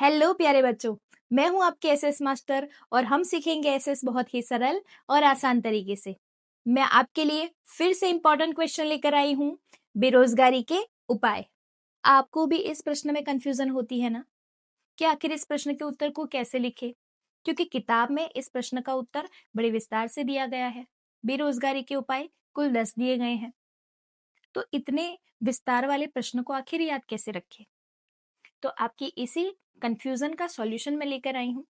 Hello प्यारे बच्चों, मैं हूं आपके एसएस मास्टर और हम सीखेंगे एसएस बहुत ही सरल और आसान तरीके से। मैं आपके लिए फिर से इम्पोर्टेंट क्वेश्चन लेकर आई हूं, बेरोजगारी के उपाय। आपको भी इस प्रश्न में कंफ्यूजन होती है ना कि आखिर इस प्रश्न के उत्तर को कैसे लिखे, क्योंकि किताब में इस प्रश्न का उत्तर बड़े विस्तार से दिया गया है। बेरोजगारी के उपाय कुल 10 दिए गए हैं, तो इतने विस्तार वाले प्रश्न को आखिर याद कैसे रखें? तो आपकी इसी कंफ्यूजन का सॉल्यूशन मैं लेकर आई हूँ।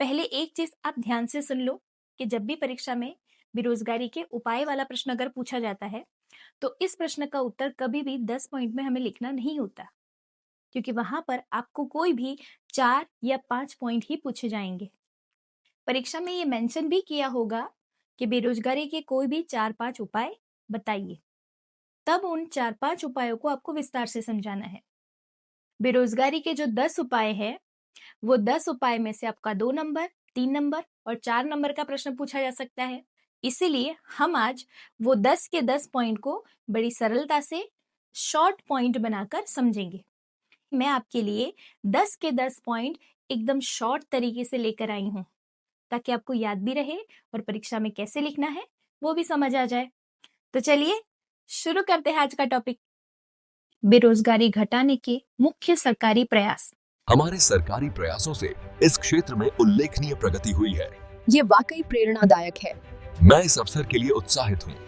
पहले एक चीज आप ध्यान से सुन लो कि जब भी परीक्षा में बेरोजगारी के उपाय वाला प्रश्न अगर पूछा जाता है तो इस प्रश्न का उत्तर कभी भी 10 पॉइंट में हमें लिखना नहीं होता, क्योंकि वहां पर आपको कोई भी 4 या 5 पॉइंट ही पूछे जाएंगे। परीक्षा में ये मेंशन भी किया होगा कि बेरोजगारी के कोई भी 4-5 उपाय बताइए, तब उन 4-5 उपायों को आपको विस्तार से समझाना है। बेरोजगारी के जो 10 उपाय है वो 10 उपाय में से आपका 2 नंबर, 3 नंबर और 4 नंबर का प्रश्न पूछा जा सकता है। इसीलिए हम आज वो 10 के 10 पॉइंट को बड़ी सरलता से शॉर्ट पॉइंट बनाकर समझेंगे। मैं आपके लिए 10 के 10 पॉइंट एकदम शॉर्ट तरीके से लेकर आई हूँ, ताकि आपको याद भी रहे और परीक्षा में कैसे लिखना है वो भी समझ आ जाए। तो चलिए शुरू करते हैं आज का टॉपिक, बेरोजगारी घटाने के मुख्य सरकारी प्रयास। हमारे सरकारी प्रयासों से इस क्षेत्र में उल्लेखनीय प्रगति हुई है। ये वाकई प्रेरणादायक है। मैं इस अवसर के लिए उत्साहित हूँ।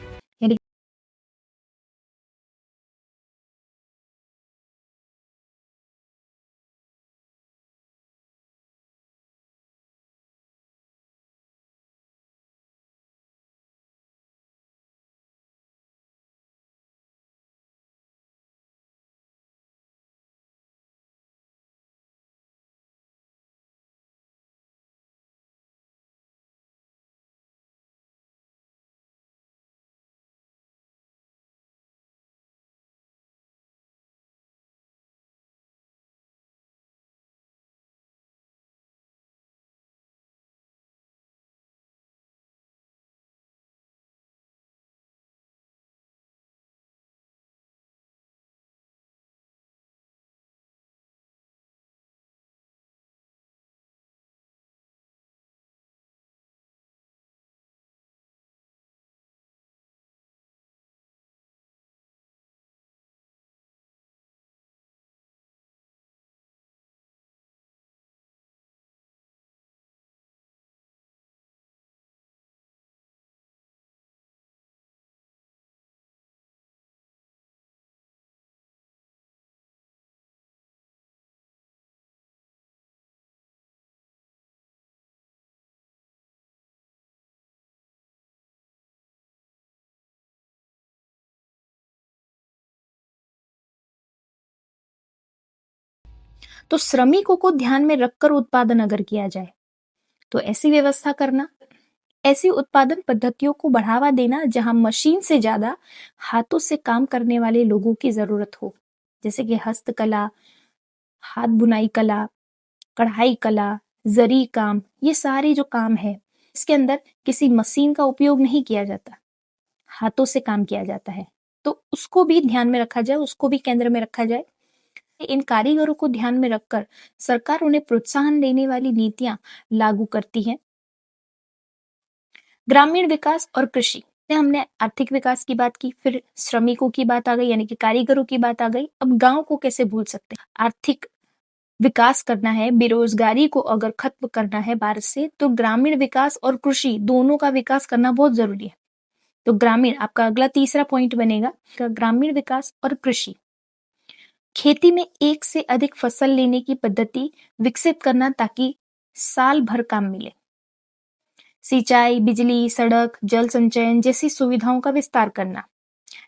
तो श्रमिकों को ध्यान में रखकर उत्पादन अगर किया जाए तो ऐसी व्यवस्था करना, ऐसी उत्पादन पद्धतियों को बढ़ावा देना जहां मशीन से ज्यादा हाथों से काम करने वाले लोगों की जरूरत हो, जैसे कि हस्तकला, हाथ बुनाई कला, कढ़ाई कला, जरी काम, ये सारे जो काम है इसके अंदर किसी मशीन का उपयोग नहीं किया जाता, हाथों से काम किया जाता है। तो उसको भी ध्यान में रखा जाए, उसको भी केंद्र में रखा जाए। इन कारीगरों को ध्यान में रखकर सरकार उन्हें प्रोत्साहन देने वाली नीतियां लागू करती है। ग्रामीण विकास और कृषि, हमने आर्थिक विकास की बात की, फिर श्रमिकों की बात आ गई यानी कि कारीगरों की बात आ गई। अब गांव को कैसे भूल सकते हैं? आर्थिक विकास करना है, बेरोजगारी को अगर खत्म करना है भारत से, तो ग्रामीण विकास और कृषि दोनों का विकास करना बहुत जरूरी है। तो ग्रामीण आपका अगला तीसरा पॉइंट बनेगा, ग्रामीण विकास और कृषि। खेती में एक से अधिक फसल लेने की पद्धति विकसित करना ताकि साल भर काम मिले। सिंचाई, बिजली, सड़क, जल संचयन जैसी सुविधाओं का विस्तार करना।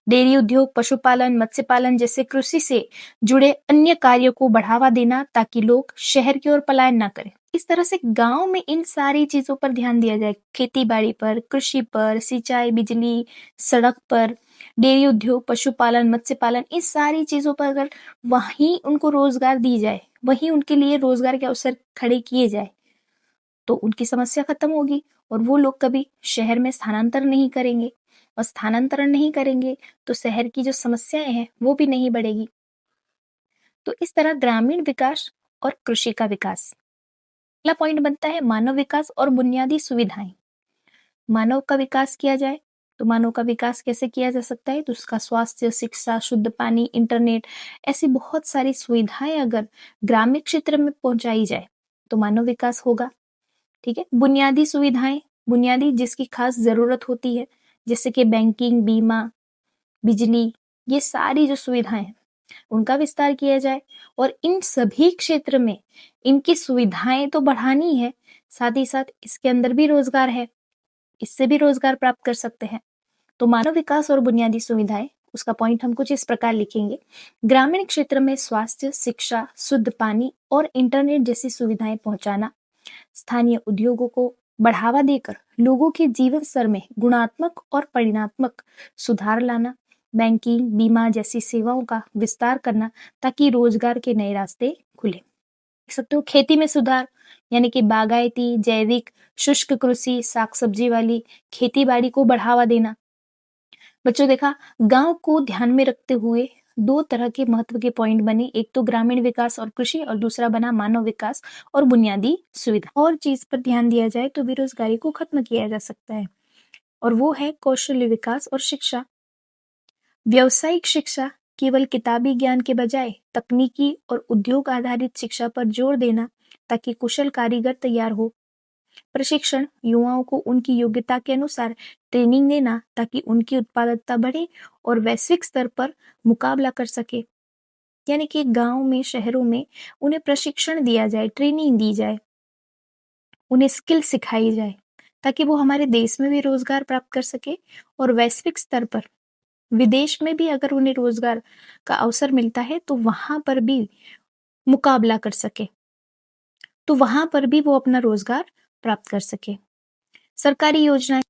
डेयरी उद्योग, पशुपालन, मत्स्य पालन जैसे कृषि से जुड़े अन्य कार्यों को बढ़ावा देना ताकि लोग शहर की ओर पलायन ना करें। इस तरह से गांव में इन सारी चीजों पर ध्यान दिया जाए, खेती बाड़ी पर, कृषि पर, सिंचाई, बिजली, सड़क पर, डेयरी उद्योग, पशुपालन, मत्स्य पालन, इस सारी चीजों पर अगर वहीं उनको रोजगार दी जाए, वहीं उनके लिए रोजगार के अवसर खड़े किए जाए, तो उनकी समस्या खत्म होगी और वो लोग कभी शहर में स्थानांतरण नहीं करेंगे, और स्थानांतरण नहीं करेंगे तो शहर की जो समस्याएं हैं वो भी नहीं बढ़ेगी। तो इस तरह ग्रामीण विकास और कृषि का विकास। अगला पॉइंट बनता है मानव विकास और बुनियादी सुविधाएं। मानव का विकास किया जाए तो मानव का विकास कैसे किया जा सकता है, तो उसका स्वास्थ्य, शिक्षा, शुद्ध पानी, इंटरनेट, ऐसी बहुत सारी सुविधाएं अगर ग्रामीण क्षेत्र में पहुंचाई जाए तो मानव विकास होगा। ठीक है। बुनियादी सुविधाएं, बुनियादी जिसकी खास जरूरत होती है, जैसे कि बैंकिंग, बीमा, बिजली, ये सारी जो सुविधाएं हैं उनका विस्तार किया जाए। और इन सभी क्षेत्र में इनकी सुविधाएं तो बढ़ानी है, साथ ही साथ इसके अंदर भी रोजगार है, इससे भी रोजगार प्राप्त कर सकते हैं। तो मानव विकास और बुनियादी सुविधाएं, उसका पॉइंट हम कुछ इस प्रकार लिखेंगे। ग्रामीण क्षेत्र में स्वास्थ्य, शिक्षा, शुद्ध पानी और इंटरनेट जैसी सुविधाएं पहुंचाना, स्थानीय उद्योगों को बढ़ावा देकर लोगों के जीवन स्तर में गुणात्मक और परिणात्मक सुधार लाना, बैंकिंग, बीमा जैसी सेवाओं का विस्तार करना ताकि रोजगार के नए रास्ते खुले। देख सकते हो खेती में सुधार, यानी कि बागायती, जैविक, शुष्क कृषि, साग सब्जी वाली खेती बाड़ी को बढ़ावा देना। बच्चों देखा, गांव को ध्यान में रखते हुए दो तरह के महत्व के पॉइंट बने, एक तो ग्रामीण विकास और कृषि और दूसरा बना मानव विकास और बुनियादी सुविधा। और चीज पर ध्यान दिया जाए तो बेरोजगारी को खत्म किया जा सकता है, और वो है कौशल्य विकास और शिक्षा। व्यावसायिक शिक्षा केवल किताबी ज्ञान के बजाय तकनीकी और उद्योग आधारित शिक्षा पर जोर देना ताकि कुशल कारीगर तैयार हो। प्रशिक्षण, युवाओं को उनकी योग्यता के अनुसार ट्रेनिंग देना ताकि उनकी उत्पादकता बढ़े और वैश्विक स्तर पर मुकाबला कर सके। यानी कि गांव में, शहरों में उन्हें प्रशिक्षण दिया जाए, ट्रेनिंग दी जाए, उन्हें स्किल सिखाई जाए ताकि वो हमारे देश में भी रोजगार प्राप्त कर सके और वैश्विक स्तर पर, विदेश में भी अगर उन्हें रोजगार का अवसर मिलता है तो वहां पर भी मुकाबला कर सके, तो वहां पर भी वो अपना रोजगार प्राप्त कर सके। सरकारी योजनाएं,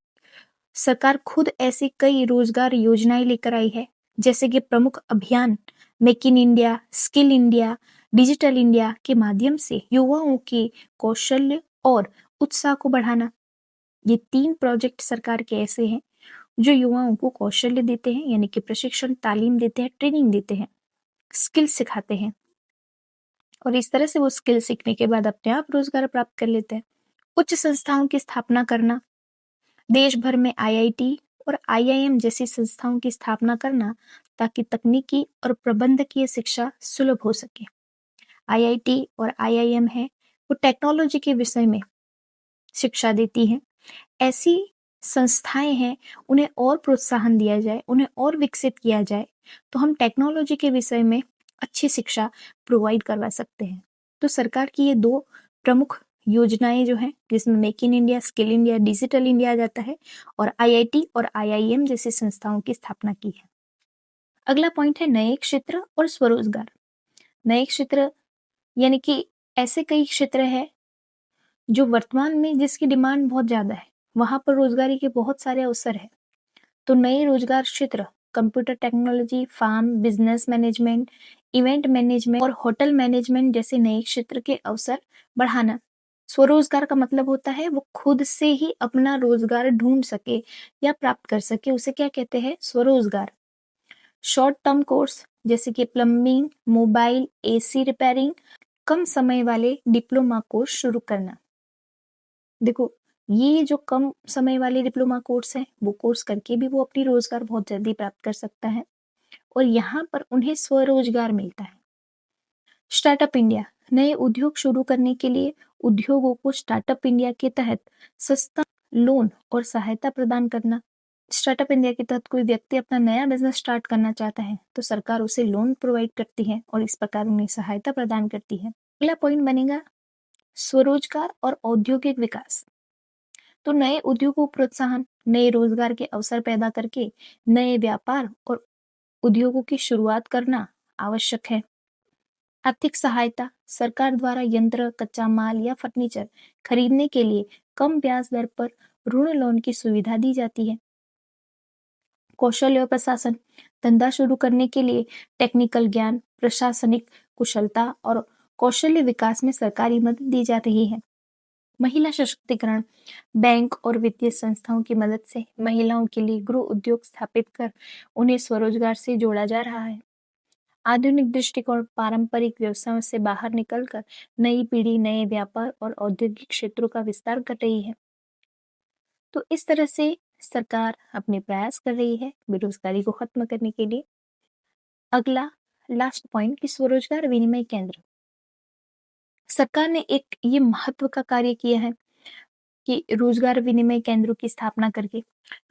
सरकार खुद ऐसी कई रोजगार योजनाएं लेकर आई है, जैसे कि प्रमुख अभियान make in India, skill India, digital India के माध्यम से युवाओं के कौशल्य और उत्साह को बढ़ाना। ये 3 प्रोजेक्ट सरकार के ऐसे हैं जो युवाओं को कौशल्य देते हैं, यानी कि प्रशिक्षण, तालीम देते हैं, ट्रेनिंग देते हैं, स्किल सिखाते हैं, और इस तरह से वो स्किल सीखने के बाद अपने आप रोजगार प्राप्त कर लेते हैं। उच्च संस्थाओं की स्थापना करना, देश भर में आईआईटी और आईआईएम जैसी संस्थाओं की स्थापना करना ताकि तकनीकी और प्रबंधकीय शिक्षा सुलभ हो सके। आईआईटी और आईआईएम है वो टेक्नोलॉजी के विषय में शिक्षा देती हैं। ऐसी संस्थाएं हैं, उन्हें और प्रोत्साहन दिया जाए, उन्हें और विकसित किया जाए तो हम टेक्नोलॉजी के विषय में अच्छी शिक्षा प्रोवाइड करवा सकते हैं। तो सरकार की ये 2 प्रमुख योजनाएं जो हैं, जिसमें make in India, skill India, digital India आ जाता है, और आईआईटी और आईआईएम जैसी संस्थाओं की स्थापना की है। अगला पॉइंट है नए क्षेत्र और स्वरोजगार। नए क्षेत्र यानी कि ऐसे कई क्षेत्र है जो वर्तमान में जिसकी डिमांड बहुत ज्यादा है, वहां पर रोजगारी के बहुत सारे अवसर है। तो नए रोजगार क्षेत्र computer technology, farm, business management, event management और होटल मैनेजमेंट जैसे नए क्षेत्र के अवसर बढ़ाना। स्वरोजगार का मतलब होता है वो खुद से ही अपना रोजगार ढूंढ सके या प्राप्त कर सके, उसे क्या कहते हैं, स्वरोजगार। शॉर्ट टर्म कोर्स जैसे कि प्लम्बिंग, मोबाइल, एसी रिपेयरिंग, कम समय वाले डिप्लोमा कोर्स शुरू करना। देखो, ये जो कम समय वाले डिप्लोमा कोर्स हैं, वो कोर्स करके भी वो अपनी रोजगार बहुत जल्दी प्राप्त कर सकता है और यहाँ पर उन्हें स्वरोजगार मिलता है। स्टार्टअप इंडिया, नए उद्योग शुरू करने के लिए उद्योगों को स्टार्टअप इंडिया के तहत सस्ता लोन और सहायता प्रदान करना। स्टार्टअप इंडिया के तहत कोई व्यक्ति अपना नया बिजनेस स्टार्ट करना चाहता है तो सरकार उसे लोन प्रोवाइड करती है और इस प्रकार उन्हें सहायता प्रदान करती है। अगला पॉइंट बनेगा स्वरोजगार और औद्योगिक विकास। तो नए उद्योगों को प्रोत्साहन, नए रोजगार के अवसर पैदा करके नए व्यापार और उद्योगों की शुरुआत करना आवश्यक है। आर्थिक सहायता, सरकार द्वारा यंत्र, कच्चा माल या फर्नीचर खरीदने के लिए कम ब्याज दर पर ऋण लोन की सुविधा दी जाती है। कौशल्य और प्रशासन, धंधा शुरू करने के लिए टेक्निकल ज्ञान, प्रशासनिक कुशलता और कौशल्य विकास में सरकारी मदद दी जा रही है। महिला सशक्तिकरण, बैंक और वित्तीय संस्थाओं की मदद से महिलाओं के लिए गृह उद्योग स्थापित कर उन्हें स्वरोजगार से जोड़ा जा रहा है। आधुनिक दृष्टिकोण पारंपरिक व्यवसायों से बाहर निकलकर नई पीढ़ी नए व्यापार और औद्योगिक क्षेत्रों का विस्तार कर रही है। तो इस तरह से सरकार अपने प्रयास कर रही है बेरोजगारी को खत्म करने के लिए। अगला लास्ट पॉइंट कि स्वरोजगार विनिमय केंद्र। सरकार ने एक ये महत्व का कार्य किया है कि रोजगार विनिमय केंद्रों की स्थापना करके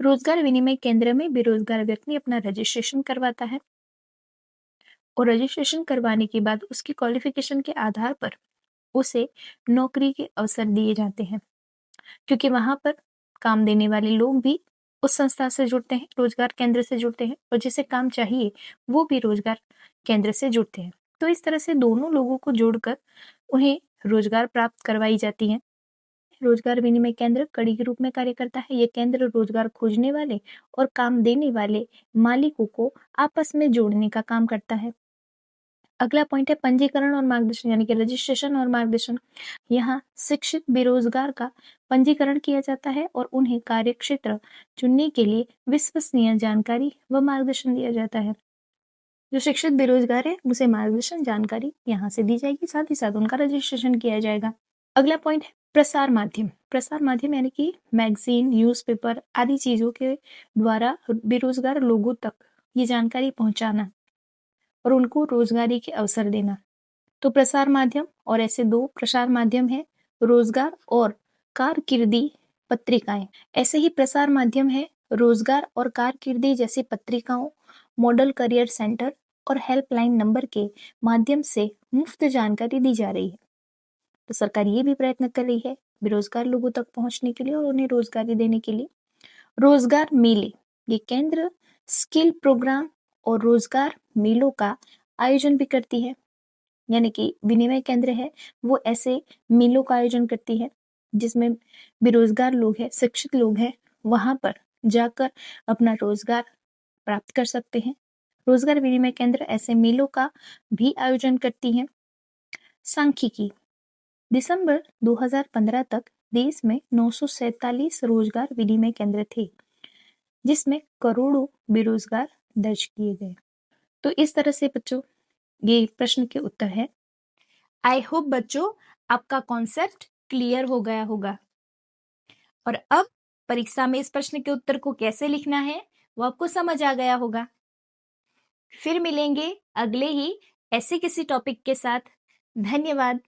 रोजगार विनिमय केंद्र में बेरोजगार व्यक्ति अपना रजिस्ट्रेशन करवाता है और रजिस्ट्रेशन करवाने के बाद उसकी क्वालिफिकेशन के आधार पर उसे नौकरी के अवसर दिए जाते हैं, क्योंकि वहां पर काम देने वाले लोग भी उस संस्था से जुड़ते हैं, रोजगार केंद्र से जुड़ते हैं, और जिसे काम चाहिए वो भी रोजगार केंद्र से जुड़ते हैं। तो इस तरह से दोनों लोगों को जोड़कर उन्हें रोजगार प्राप्त करवाई जाती है। रोजगार विनिमय केंद्र कड़ी के रूप में कार्य करता है। ये केंद्र रोजगार खोजने वाले और काम देने वाले मालिकों को आपस में जोड़ने का काम करता है। अगला पॉइंट है पंजीकरण और मार्गदर्शन, यानी कि रजिस्ट्रेशन और मार्गदर्शन। यहाँ शिक्षित बेरोजगार का पंजीकरण किया जाता है और उन्हें कार्य क्षेत्र चुनने के लिए विश्वसनीय जानकारी व मार्गदर्शन दिया जाता है। जो शिक्षित बेरोजगार है उसे मार्गदर्शन जानकारी यहाँ से दी जाएगी, साथ ही साथ उनका रजिस्ट्रेशन किया जाएगा। अगला पॉइंट है प्रसार माध्यम। प्रसार माध्यम यानी कि मैगजीन, न्यूज़पेपर आदि चीजों के द्वारा बेरोजगार लोगों तक ये जानकारी पहुंचाना और उनको रोजगारी के अवसर देना। तो प्रसार माध्यम और ऐसे दो प्रसार माध्यम है, रोजगार और कारकिर्दी पत्रिकाएं। ऐसे ही प्रसार माध्यम है रोजगार और कारकिर्दी जैसी पत्रिकाओं, मॉडल करियर सेंटर और हेल्पलाइन नंबर के माध्यम से मुफ्त जानकारी दी जा रही है। तो सरकार ये भी प्रयत्न कर रही है बेरोजगार लोगों तक पहुंचने के लिए और उन्हें रोजगारी देने के लिए। रोजगार मेले, ये केंद्र स्किल प्रोग्राम और रोजगार मेलों का आयोजन भी करती है, यानी कि विनिमय केंद्र है वो ऐसे मेलों का आयोजन करती है जिसमें बेरोजगार लोग हैं, शिक्षित लोग हैं, वहां पर जाकर अपना रोजगार प्राप्त कर सकते हैं। रोजगार विनिमय केंद्र ऐसे मेलों का भी आयोजन करती है। सांख्यिकी, दिसंबर 2015 तक देश में 947 रोजगार विनिमय केंद्र थे, जिसमें करोड़ों बेरोजगार दर्ज किए गए। तो इस तरह से बच्चों ये प्रश्न के उत्तर है। आई होप बच्चों आपका कॉन्सेप्ट क्लियर हो गया होगा और अब परीक्षा में इस प्रश्न के उत्तर को कैसे लिखना है वो आपको समझ आ गया होगा। फिर मिलेंगे अगले ही ऐसे किसी टॉपिक के साथ। धन्यवाद।